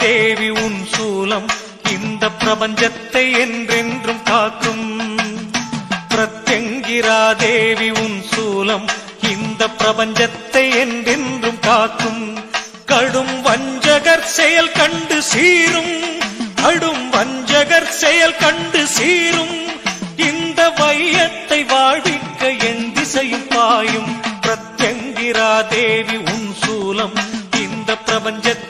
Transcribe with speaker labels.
Speaker 1: தேவி உன் சூலம் இந்த பிரபஞ்சத்தை என்றென்றும் காக்கும். பிரத்யங்கிரா தேவி உன் சூலம் இந்த பிரபஞ்சத்தை என்றென்றும் காக்கும். கடும் வஞ்சகர் செயல் கண்டு சீரும், கடும் வஞ்சகர் செயல் கண்டு சீரும். இந்த வையத்தை வாழ்விக்க என் திசையும் பாயும். பிரத்யங்கிரா தேவி உன் சூலம் இந்த பிரபஞ்சத்தை